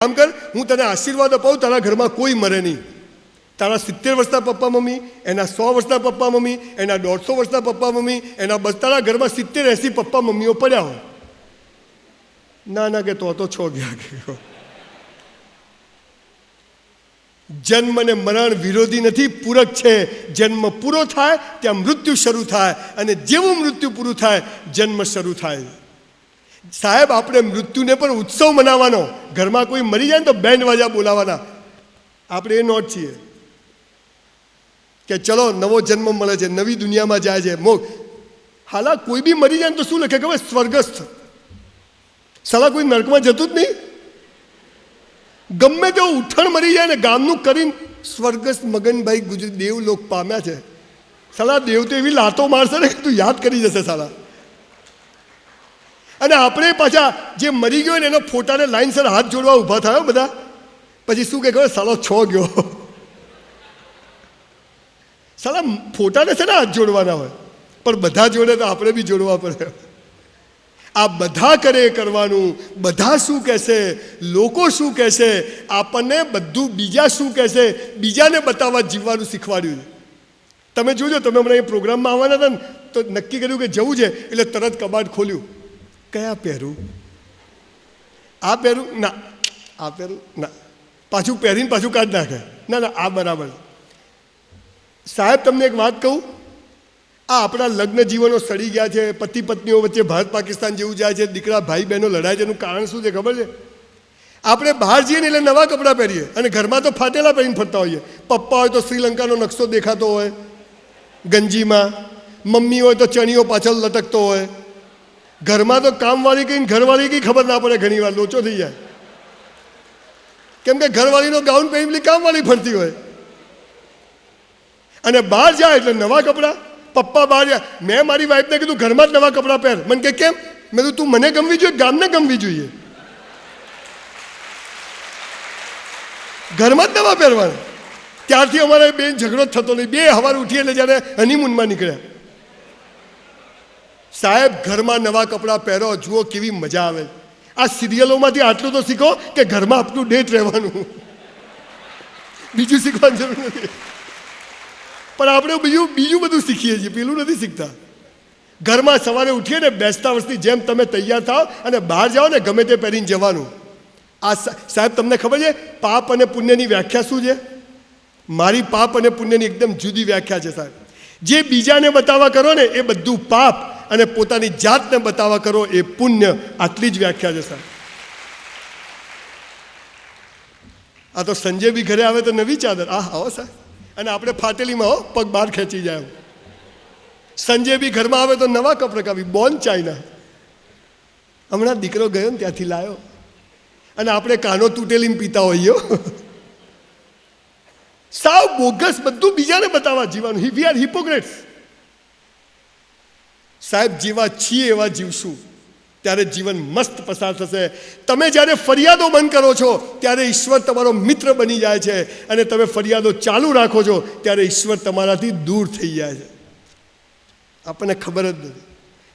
કામ કર, હું તને આશીર્વાદ અપાવું, તારા ઘરમાં કોઈ મરે નહીં. તારા 70 વર્ષના પપ્પા મમ્મી, એના 100 વર્ષના પપ્પા મમ્મી, એના 150 વર્ષના પપ્પા મમ્મી, એના બસ તારા ઘરમાં 70-80 પપ્પા મમ્મીઓ પડ્યા હોય. ના ના કે તો છો ગયા કે જન્મ અને મરણ વિરોધી નથી, પૂરક છે. જન્મ પૂરો થાય ત્યાં મૃત્યુ શરૂ થાય, અને જેવું મૃત્યુ પૂરું થાય જન્મ શરૂ થાય. સાહેબ, આપણે મૃત્યુને પણ ઉત્સવ મનાવવાનો. ઘરમાં કોઈ મરી જાય ને તો બેન્ડ વાજા બોલાવાના. આપણે એ નોટ છીએ કે ચલો નવો જન્મ મળે છે, નવી દુનિયામાં જાય છે. હાલા કોઈ બી મરી જાય ને તો શું લખે ખબર? સ્વર્ગસ્થ. સાલા કોઈ નરકમાં જતું જ નહીં. ગમે તેવું ઉઠણ મરી જાય ને ગામનું કરીને સ્વર્ગસ્થ મગનભાઈ ગુજરાત દેવલોક પામ્યા છે. સાલા દેવ તો એવી લાતો મારશે ને કે તું યાદ કરી જશે સાલા. અને આપણે પાછા જે મરી ગયો ને એનો ફોટાને લાઈનસર હાથ જોડવા ઊભા થયો બધા. પછી શું કે ખબર? સાલો છો ગયો. સાલા ફોટાને છે ને હાથ જોડવાના હોય, પણ બધા જોડે તો આપણે બી જોડવા પડે. આ બધા કરે કરવાનું. બધા શું કહેશે, લોકો શું કહેશે, આપણને બધું બીજા શું કહેશે, બીજાને બતાવવા જીવવાનું શીખવાડ્યું. તમે જોજો, તમે હમણાં એ પ્રોગ્રામમાં આવવાના હતા ને તો નક્કી કર્યું કે જવું છે, એટલે તરત કબાટ ખોલ્યું. કયા પહેરું? આ પહેરું? ના. આ પહેરું? ના. પાછું પહેરીને પાછું કાઢી નાખે. ના ના, આ બરાબર. સાહેબ, તમને એક વાત કહું, આ આપણા લગ્ન જીવનો સડી ગયા છે. પતિ પત્નીઓ વચ્ચે ભારત પાકિસ્તાન જેવું જાય છે, દીકરા ભાઈ બહેનો લડાય છે. એનું કારણ શું છે ખબર છે? આપણે બહાર જઈએ ને એટલે નવા કપડાં પહેરીએ, અને ઘરમાં તો ફાટેલા પહેરીને ફરતા હોઈએ. પપ્પા હોય તો શ્રીલંકાનો નકશો દેખાતો હોય ગંજીમાં, મમ્મી હોય તો ચણીઓ પાછળ લટકતો હોય. ઘરમાં તો કામવાળી કઈ ઘરવાળી કઈ ખબર ના પડે, ઘણી વાર લોચો થઈ જાય. કેમ કે ઘરવાળીનો ગાઉન પહેરી કામવાળી ફરતી હોય. અને બહાર જાય એટલે નવા કપડાં. પપ્પા બહાર જાય, મેં મારી વાઈફને કીધું ઘરમાં જ નવા કપડાં પહેર. મને કે કેમ? મેં કીધું તું મને ગમવી જોઈએ, ગામને ગમવી જોઈએ. ઘરમાં જ નવા પહેરવાના. ત્યારથી અમારે બેન ઝઘડો જ થતો નહીં. બે સવારે ઉઠી એટલે જ્યારે હનીમૂનમાં નીકળ્યા. સાહેબ, ઘરમાં નવા કપડાં પહેરો, જુઓ કેવી મજા આવે. આ સિરિયલોમાંથી આટલું તો શીખો કે ઘરમાં અપ ટુ ડેટ રહેવાનું. બીજું શીખવાની જરૂર નથી. પણ આપણે બીજું બધું શીખીએ છીએ, પેલું નથી શીખતા. ઘરમાં સવારે ઉઠીએ ને બેસતા વર્ષની જેમ તમે તૈયાર થાવ અને બહાર જાઓ ને ગમે તે પહેરીને જવાનું. આ સાહેબ, તમને ખબર છે પાપ અને પુણ્યની વ્યાખ્યા શું છે? મારી પાપ અને પુણ્યની એકદમ જુદી વ્યાખ્યા છે સાહેબ. જે બીજાને બતાવવા કરો ને એ બધું પાપ, અને પોતાની જાતને બતાવવા કરો એ પુણ્ય. આટલી જ વ્યાખ્યા છે સાહેબ. આ તો સંજય બી ઘરે આવે તો નવી ચાદર. આવો સાહેબ. અને આપણે ફાટેલીમાં હો, પગ બહાર ખેંચી જાય. સંજય બી ઘરમાં આવે તો નવા કપડાં કાપી, બોર્ન ચાઇના. હમણાં દીકરો ગયો ને ત્યાંથી લાવ્યો. અને આપણે કાનો તૂટેલીને પીતા હોઈએ. સાવ બોગસ, બધું બીજાને બતાવવા જીવવાનું. We are hypocrites. સાહેબ, જેવા છીએ એવા જીવશું ત્યારે જીવન મસ્ત પસાર થશે. તમે જ્યારે ફરિયાદો બંધ કરો છો ત્યારે ઈશ્વર તમારો મિત્ર બની જાય છે, અને તમે ફરિયાદો ચાલુ રાખો છો ત્યારે ઈશ્વર તમારાથી દૂર થઈ જાય છે. આપણને ખબર જ નથી.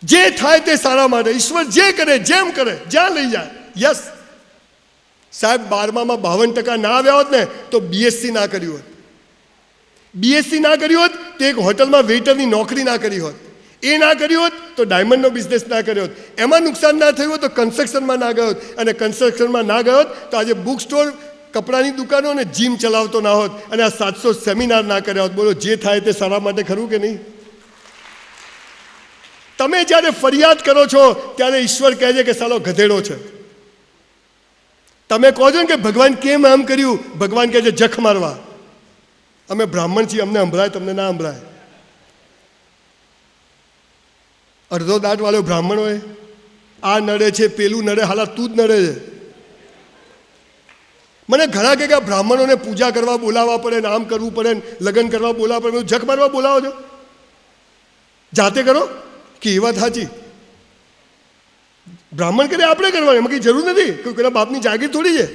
જે થાય તે સારા માટે. ઈશ્વર જે કરે, જેમ કરે, જ્યાં લઈ જાય. યસ સાહેબ, 12માં 52% ના આવ્યા હોત ને તો બીએસસી ના કર્યું હોત. બીએસસી ના કર્યું હોત તો એક હોટલમાં વેઇટરની નોકરી ના કરી હોત. એ ના કર્યું હોત તો ડાયમંડનો બિઝનેસ ના કર્યો હોત. એમાં નુકસાન ના થયું હોત તો કન્સ્ટ્રક્શનમાં ના ગયો હોત. અને કન્સ્ટ્રક્શનમાં ના ગયો હોત તો આજે બુક સ્ટોર, કપડાની દુકાનો અને જીમ ચલાવતો ના હોત. અને આ 700 સેમિનાર ના કર્યા હોત. બોલો, જે થાય તે સારા માટે ખરું કે નહીં? તમે જ્યારે ફરિયાદ કરો છો ત્યારે ઈશ્વર કહે છે કે સાલો ગધેડો છે. તમે કહો છો ને કે ભગવાન કેમ આમ કર્યું? ભગવાન કહે છે જખ મારવા. અમે બ્રાહ્મણ છીએ, અમને સંભળાય, તમને ના સંભળાય. અડધો દાંત વાળો બ્રાહ્મણ હોય, આ નડે છે, પેલું નડે, હાલા તું જ નડે છે. મને ઘણા કે બ્રાહ્મણોને પૂજા કરવા બોલાવવા પડે ને આમ કરવું પડે ને લગ્ન કરવા બોલાવવા પડે. જખ મારવા બોલાવો છો? જાતે કરો કે એ વાત સાચી? બ્રાહ્મણ કરે આપણે કરવાની, એમાં કંઈ જરૂર નથી. કોઈ પેલા બાપની જાગીર થોડી છે.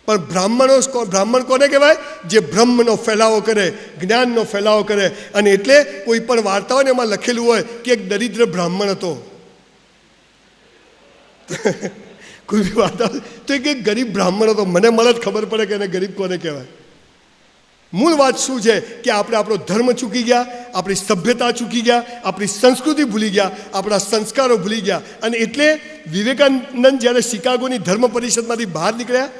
પણ બ્રાહ્મણ કોને કહેવાય? જે બ્રહ્મનો ફેલાવો કરે, જ્ઞાનનો ફેલાવો કરે. અને એટલે કોઈ પણ વાર્તાઓ ને એમાં લખેલું હોય કે એક દરિદ્ર બ્રાહ્મણ હતો. કોઈ બી વાત આવે તો એક ગરીબ બ્રાહ્મણ હતો, મને મળે જ ખબર પડે કે એને ગરીબ કોને કહેવાય. મૂળ વાત શું છે કે આપણે આપણો ધર્મ ચૂકી ગયા, આપણી સભ્યતા ચૂકી ગયા, આપણી સંસ્કૃતિ ભૂલી ગયા, આપણા સંસ્કારો ભૂલી ગયા. અને એટલે વિવેકાનંદ જ્યારે શિકાગોની ધર્મ પરિષદમાંથી બહાર નીકળ્યા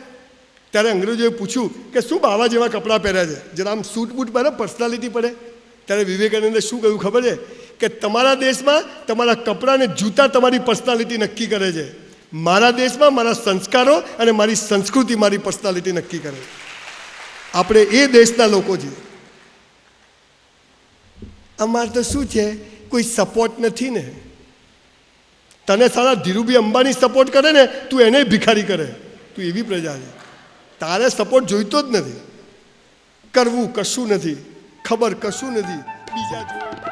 ત્યારે અંગ્રેજોએ પૂછ્યું કે શું બાવા જેવા કપડાં પહેર્યા છે, જરા આમ સૂટ બૂટ પહેરે, પર્સનાલિટી પડે. ત્યારે વિવેકાનંદે શું કહ્યું ખબર છે કે તમારા દેશમાં તમારા કપડાં અને જૂતા તમારી પર્સનાલિટી નક્કી કરે છે, મારા દેશમાં મારા સંસ્કારો અને મારી સંસ્કૃતિ મારી પર્સનાલિટી નક્કી કરે. આપણે એ દેશના લોકો છીએ. અમારે તો શું છે, કોઈ સપોર્ટ નથી ને. તને સારા ધીરુભાઈ અંબાણી સપોર્ટ કરે ને, તું એને ભિખારી કરે. તું એવી પ્રજા છે, તારે સપોર્ટ જોઈતો જ નથી. કરવું કશું નથી, ખબર કશું નથી, બીજા જોડે